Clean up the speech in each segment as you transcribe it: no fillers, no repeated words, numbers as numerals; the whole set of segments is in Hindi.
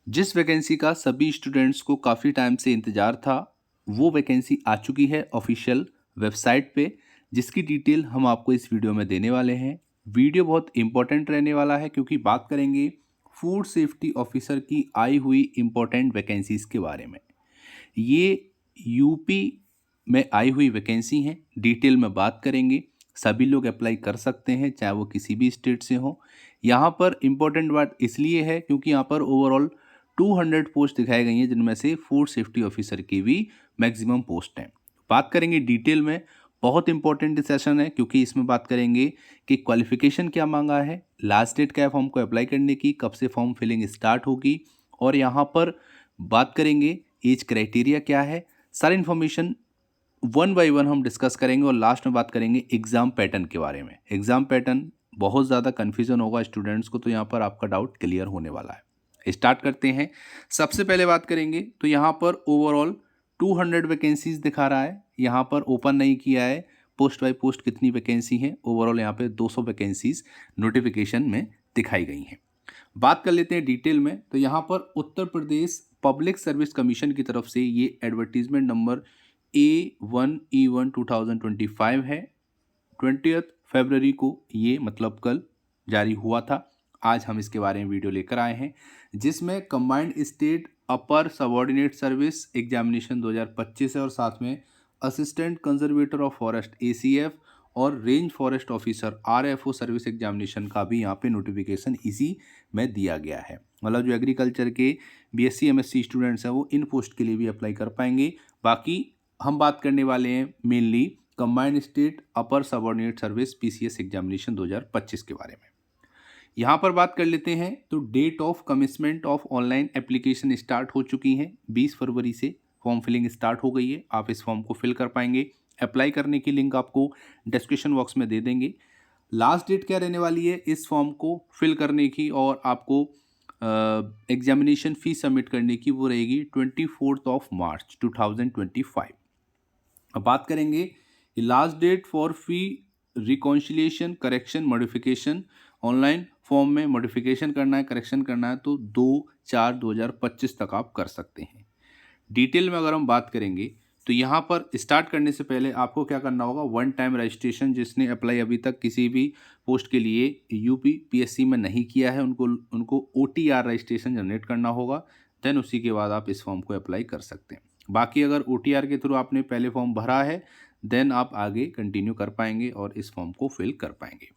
जिस वैकेंसी का सभी स्टूडेंट्स को काफ़ी टाइम से इंतज़ार था, वो वैकेंसी आ चुकी है ऑफिशियल वेबसाइट पे, जिसकी डिटेल हम आपको इस वीडियो में देने वाले हैं। वीडियो बहुत इम्पोर्टेंट रहने वाला है क्योंकि बात करेंगे फूड सेफ्टी ऑफिसर की आई हुई इम्पोर्टेंट वैकेंसीज़ के बारे में। ये यूपी में आई हुई वैकेंसी हैं, डिटेल में बात करेंगे। सभी लोग अप्लाई कर सकते हैं, चाहे वो किसी भी स्टेट से हो। यहाँ पर इम्पोर्टेंट बात इसलिए है क्योंकि यहाँ पर ओवरऑल 200 पोस्ट दिखाई गई हैं, जिनमें से फूड सेफ्टी ऑफिसर की भी मैक्सिमम पोस्ट हैं। बात करेंगे डिटेल में। बहुत इंपॉर्टेंट सेशन है क्योंकि इसमें बात करेंगे कि क्वालिफिकेशन क्या मांगा है, लास्ट डेट क्या है फॉर्म को अप्लाई करने की, कब से फॉर्म फिलिंग स्टार्ट होगी, और यहाँ पर बात करेंगे एज क्राइटेरिया क्या है। सारी इन्फॉर्मेशन वन बाय वन हम डिस्कस करेंगे और लास्ट में बात करेंगे एग्ज़ाम पैटर्न के बारे में। एग्ज़ाम पैटर्न बहुत ज़्यादा कन्फ्यूज़न होगा स्टूडेंट्स को, तो यहाँ पर आपका डाउट क्लियर होने वाला है। स्टार्ट करते हैं। सबसे पहले बात करेंगे तो यहाँ पर ओवरऑल 200 वैकेंसीज दिखा रहा है। यहाँ पर ओपन नहीं किया है पोस्ट बाय पोस्ट कितनी वैकेंसी है। ओवरऑल यहाँ पे 200 वैकेंसीज नोटिफिकेशन में दिखाई गई हैं। बात कर लेते हैं डिटेल में। तो यहाँ पर Uttar Pradesh public service commission की तरफ से ये एडवर्टीजमेंट नंबर A1E1 2025 है। 20 फरवरी को ये मतलब कल जारी हुआ था। आज हम इसके बारे में वीडियो लेकर आए हैं, जिसमें कंबाइंड स्टेट अपर सबऑर्डिनेट सर्विस एग्जामिनेशन 2025 है और साथ में assistant conservator of forest ACF और range forest officer RFO service examination का भी यहाँ पे नोटिफिकेशन इसी में दिया गया है। मतलब जो एग्रीकल्चर के BSc MSc स्टूडेंट्स हैं वो इन पोस्ट के लिए भी अप्लाई कर पाएंगे। बाकी हम बात करने वाले हैं मेनली कंबाइंड स्टेट अपर सबऑर्डिनेट सर्विस PCS एग्जामिनेशन 2025 के बारे में। यहाँ पर बात कर लेते हैं तो date of commencement of online application start हो चुकी है। 20 फरवरी से फॉर्म फिलिंग स्टार्ट हो गई है। आप इस फॉर्म को फिल कर पाएंगे। अप्लाई करने की लिंक आपको डिस्क्रिप्शन बॉक्स में दे देंगे। लास्ट डेट क्या रहने वाली है इस फॉर्म को फिल करने की और आपको एग्जामिनेशन फीस सबमिट करने की, वो रहेगी 24 मार्च 2025। अब बात करेंगे last date for fee reconciliation correction modification. Online form में मॉडिफिकेशन करना है, करेक्शन करना है तो 2/4/2025 तक आप कर सकते हैं। डिटेल में अगर हम बात करेंगे तो यहाँ पर स्टार्ट करने से पहले आपको क्या करना होगा, वन टाइम रजिस्ट्रेशन। जिसने अप्लाई अभी तक किसी भी पोस्ट के लिए यूपी PSC में नहीं किया है उनको OTR रजिस्ट्रेशन जनरेट करना होगा। देन उसी के बाद आप इस फॉर्म को अप्लाई कर सकते हैं। बाकी अगर OTR के थ्रू आपने पहले फॉर्म भरा है देन आप आगे कंटिन्यू कर पाएंगे और इस फॉर्म को फिल कर पाएंगे।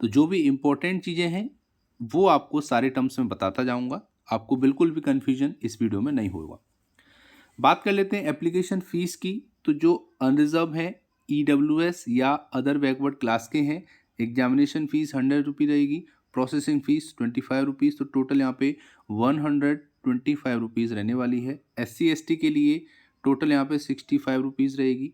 तो जो भी इम्पोर्टेंट चीज़ें हैं वो आपको सारे टर्म्स में बताता जाऊँगा। आपको बिल्कुल भी कन्फ्यूजन इस वीडियो में नहीं होगा। बात कर लेते हैं एप्लीकेशन फ़ीस की। तो जो अनरिजर्व हैं EWS या अदर बैकवर्ड क्लास के हैं, एग्जामिनेशन फ़ीस 100 रुपये रहेगी, प्रोसेसिंग फ़ीस 25 रुपीज़। तो टोटल यहाँ पे 125 रुपीज़ रहने वाली है। SC ST के लिए टोटल यहाँ पे 65 रुपीज़ रहेगी।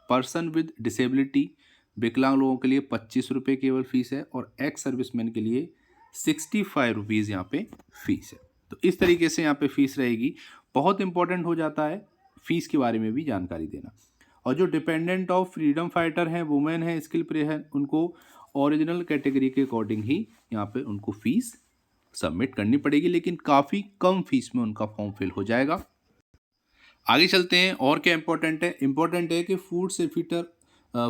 पर्सन विद डिसेबिलिटी विकलांग लोगों के लिए 25 रुपये केवल फ़ीस है और एक्स सर्विसमैन के लिए 65 रुपीज़ यहाँ पे फ़ीस है। तो इस तरीके से यहाँ पे फ़ीस रहेगी। बहुत इंपॉर्टेंट हो जाता है फ़ीस के बारे में भी जानकारी देना। और जो डिपेंडेंट ऑफ फ्रीडम फाइटर हैं, वुमेन हैं, स्किल प्ले हैं, उनको ओरिजिनल कैटेगरी के अकॉर्डिंग ही यहाँ पे उनको फ़ीस सबमिट करनी पड़ेगी, लेकिन काफ़ी कम फीस में उनका फॉर्म फिल हो जाएगा। आगे चलते हैं। और क्या इंपॉर्टेंट है, इंपॉर्टेंट है कि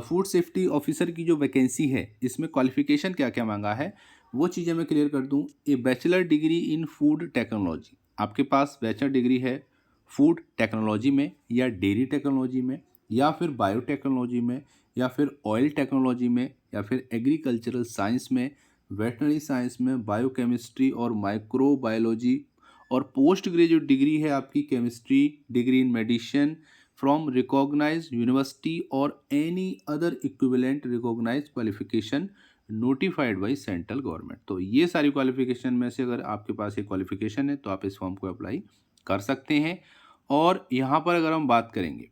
फूड सेफ्टी ऑफिसर की जो वैकेंसी है इसमें क्वालिफिकेशन क्या क्या मांगा है वो चीज़ें मैं क्लियर कर दूं। A bachelor degree in food technology, आपके पास बैचलर डिग्री है फूड टेक्नोलॉजी में या डेयरी टेक्नोलॉजी में या फिर बायोटेक्नोलॉजी में या फिर ऑयल टेक्नोलॉजी में या फिर एग्रीकल्चरल साइंस में, वेटनरी साइंस में, बायोकेमिस्ट्री और माइक्रोबायोलॉजी, और पोस्ट ग्रेजुएट डिग्री है आपकी chemistry, degree in medicine from recognised university और any other equivalent recognised qualification notified by central government. तो ये सारी क्वालिफिकेशन में से अगर आपके पास ये क्वालिफिकेशन है तो आप इस फॉर्म को अप्लाई कर सकते हैं। और यहाँ पर अगर हम बात करेंगे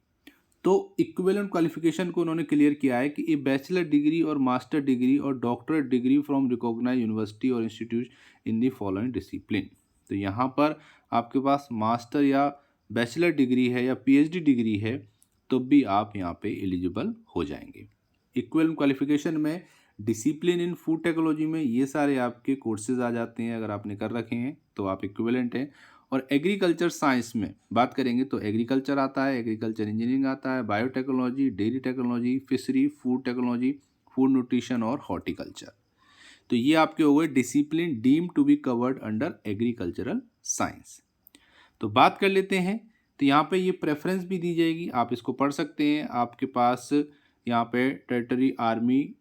तो इक्विवेलेंट क्वालिफिकेशन को उन्होंने क्लियर किया है कि ए बैचलर डिग्री और मास्टर डिग्री और doctorate degree from recognised university और institute in the following discipline. तो यहाँ पर आपके पास मास्टर या बैचलर डिग्री है या PhD डिग्री है तो भी आप यहाँ पे एलिजिबल हो जाएंगे। इक्विवेलेंट क्वालिफिकेशन में डिसिप्लिन इन फूड टेक्नोलॉजी में ये सारे आपके कोर्सेज आ जाते हैं। अगर आपने कर रखे हैं तो आप इक्विवेलेंट हैं। और एग्रीकल्चर साइंस में बात करेंगे तो एग्रीकल्चर आता है, एग्रीकल्चर इंजीनियरिंग आता है, biotechnology, dairy technology, fishery, food technology, food nutrition और हॉर्टिकल्चर। तो ये आपके हो गए discipline deem to be covered under agricultural science. तो बात कर लेते हैं, तो यहाँ पे ये प्रेफरेंस भी दी जाएगी, आप इसको पढ़ सकते हैं। आपके पास यहाँ पे टेरिटरी आर्मी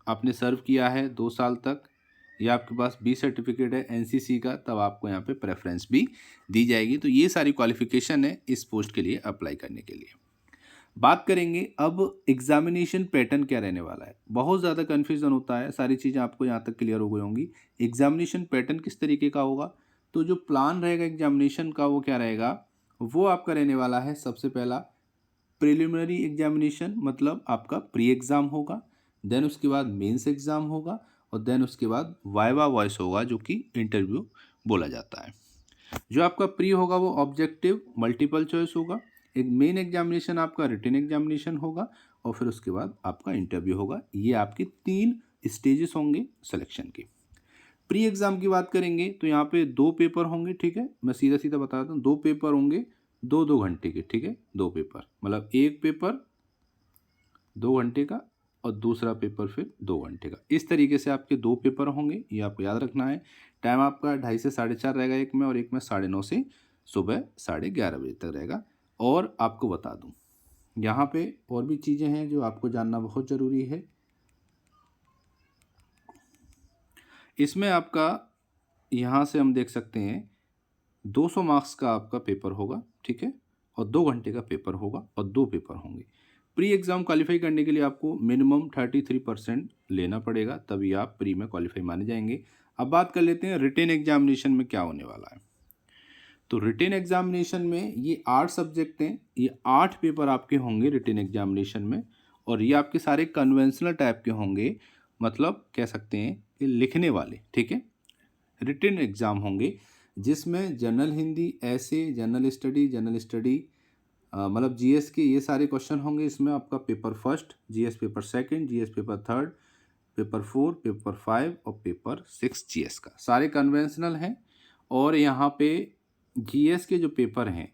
आपने सर्व किया है 2 साल तक, या आपके पास बी सर्टिफिकेट है एनसीसी का, तब आपको यहाँ पे प्रेफरेंस भी दी जाएगी। तो ये सारी क्वालिफिकेशन है इस पोस्ट के लिए अप्लाई करने के लिए। बात करेंगे अब एग्जामिनेशन पैटर्न क्या रहने वाला है। बहुत ज़्यादा कन्फ्यूज़न होता है, सारी चीज़ें आपको यहाँ तक क्लियर हो गई होंगी। एग्जामिनेशन पैटर्न किस तरीके का होगा, तो जो प्लान रहेगा एग्जामिनेशन का वो क्या रहेगा, वो आपका रहने वाला है। सबसे पहला प्रिलिमिनरी एग्जामिनेशन, मतलब आपका प्री एग्ज़ाम होगा, देन उसके बाद मेंस एग्ज़ाम होगा, और देन उसके बाद वाइवा वॉइस होगा जो कि इंटरव्यू बोला जाता है। जो आपका प्री होगा वो ऑब्जेक्टिव मल्टीपल चॉइस होगा, एक मेन एग्जामिनेशन आपका रिटन एग्जामिनेशन होगा, और फिर उसके बाद आपका इंटरव्यू होगा। ये आपके 3 स्टेजेस होंगे सिलेक्शन के। प्री एग्ज़ाम की बात करेंगे तो यहाँ पे 2 पेपर होंगे, ठीक है, मैं सीधा सीधा बता देता हूँ। 2 पेपर होंगे 2-2 घंटे के, ठीक है, 2 पेपर, मतलब एक पेपर 2 घंटे का और दूसरा पेपर फिर 2 घंटे का। इस तरीके से आपके 2 पेपर होंगे, ये आपको याद रखना है। टाइम आपका 2:30 से 4:30 रहेगा एक में, और एक में 9:30 से सुबह 11:30 बजे तक रहेगा। और आपको बता दूं, यहाँ पे और भी चीज़ें हैं जो आपको जानना बहुत ज़रूरी है। इसमें आपका यहाँ से हम देख सकते हैं 200 मार्क्स का आपका पेपर होगा, ठीक है, और 2 घंटे का पेपर होगा, और 2 पेपर होंगे। प्री एग्ज़ाम क्वालिफाई करने के लिए आपको मिनिमम 33% लेना पड़ेगा, तभी आप प्री में क्वालिफाई माने जाएंगे। अब बात कर लेते हैं रिटेन एग्जामिनेशन में क्या होने वाला है। तो रिटेन एग्जामिनेशन में ये 8 सब्जेक्ट हैं, ये 8 पेपर आपके होंगे रिटेन एग्जामिनेशन में, और ये आपके सारे कन्वेंशनल टाइप के होंगे, मतलब कह सकते हैं कि लिखने वाले, ठीक है। रिटेन एग्ज़ाम होंगे जिसमें जनरल हिंदी, ऐसे, जनरल स्टडी, मतलब जीएस के ये सारे क्वेश्चन होंगे। इसमें आपका paper first, GS paper second, GS paper third, paper 4, paper 5 और पेपर 6 जीएस का, सारे कन्वेंशनल हैं। और यहाँ पे जीएस के जो पेपर हैं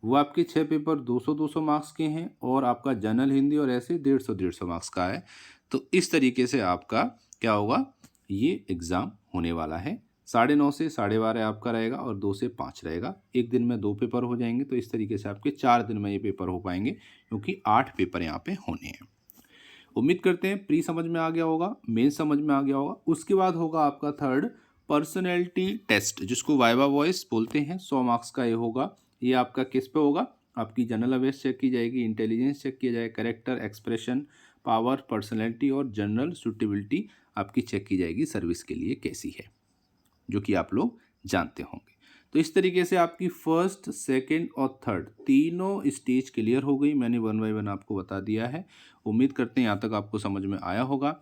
वो आपके 6 पेपर 200-200 मार्क्स के हैं, और आपका जनरल हिंदी और ऐसे 150-150 मार्क्स का है। तो इस तरीके से आपका क्या होगा, ये एग्ज़ाम होने वाला है। 9:30 से 12:30 आपका रहेगा, और 2 से 5 रहेगा। एक दिन में 2 पेपर हो जाएंगे, तो इस तरीके से आपके 4 दिन में ये पेपर हो पाएंगे, क्योंकि 8 पेपर यहाँ पे होने हैं। उम्मीद करते हैं प्री समझ में आ गया होगा, मेन समझ में आ गया होगा। उसके बाद होगा आपका थर्ड पर्सनैलिटी टेस्ट, जिसको वाइवा वॉइस बोलते हैं। 100 मार्क्स का ये होगा। ये आपका किस पे होगा, आपकी जनरल अवेयरनेस चेक की जाएगी, इंटेलिजेंस चेक किया जाएगा, कैरेक्टर, एक्सप्रेशन, पावर, पर्सनैलिटी और जनरल सूटेबिलिटी आपकी चेक की जाएगी, सर्विस के लिए कैसी है, जो कि आप लोग जानते होंगे। तो इस तरीके से आपकी फर्स्ट, सेकंड और थर्ड तीनों स्टेज क्लियर हो गई। मैंने 1 बाय 1 आपको बता दिया है। उम्मीद करते हैं यहाँ तक आपको समझ में आया होगा।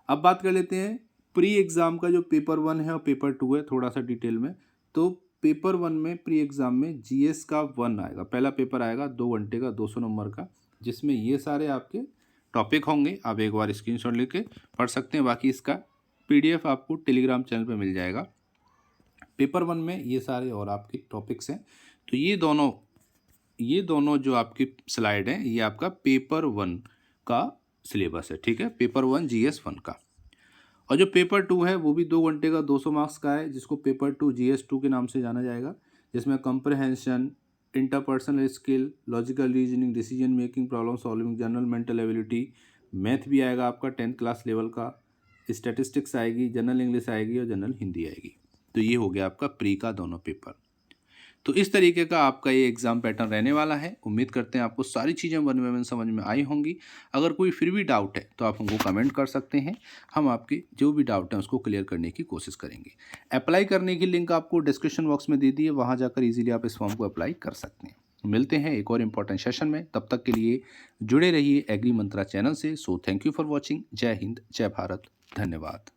अब बात कर लेते हैं प्री एग्ज़ाम का, जो पेपर 1 है और पेपर 2 है, थोड़ा सा डिटेल में। तो पेपर 1 में प्री एग्ज़ाम में जीएस का 1 आएगा, पहला पेपर आएगा 2 घंटे का 200 नंबर का, जिसमें ये सारे आपके टॉपिक होंगे। आप एक बार स्क्रीनशॉट लेके पढ़ सकते हैं, बाकी इसका पीडीएफ आपको टेलीग्राम चैनल पे मिल जाएगा। पेपर 1 में ये सारे और आपके टॉपिक्स हैं। तो ये दोनों जो आपकी स्लाइड हैं, ये आपका पेपर 1 का सिलेबस है, ठीक है, पेपर 1 जीएस 1 का। और जो पेपर 2 है वो भी 2 घंटे का 200 मार्क्स का है, जिसको पेपर 2 जीएस 2 के नाम से जाना जाएगा, जिसमें comprehension, interpersonal skill, logical reasoning, decision making, problem solving, general mental ability, math भी आएगा आपका 10th क्लास लेवल का, स्टैटिस्टिक्स आएगी, जनरल इंग्लिश आएगी और जनरल हिंदी आएगी। तो ये हो गया आपका प्री का दोनों पेपर। तो इस तरीके का आपका ये एग्ज़ाम पैटर्न रहने वाला है। उम्मीद करते हैं आपको सारी चीज़ें 1 बाय 1 समझ में आई होंगी। अगर कोई फिर भी डाउट है तो आप हमको कमेंट कर सकते हैं, हम आपके जो भी डाउट हैं उसको क्लियर करने की कोशिश करेंगे। अप्लाई करने की लिंक आपको डिस्क्रिप्शन बॉक्स में दे दी है, वहाँ जाकर ईजिली आप इस फॉर्म को अप्लाई कर सकते हैं। मिलते हैं एक और इम्पॉर्टेंट सेशन में, तब तक के लिए जुड़े रहिए एग्री मंत्रा चैनल से। So thank you for watching. जय हिंद, जय भारत, धन्यवाद।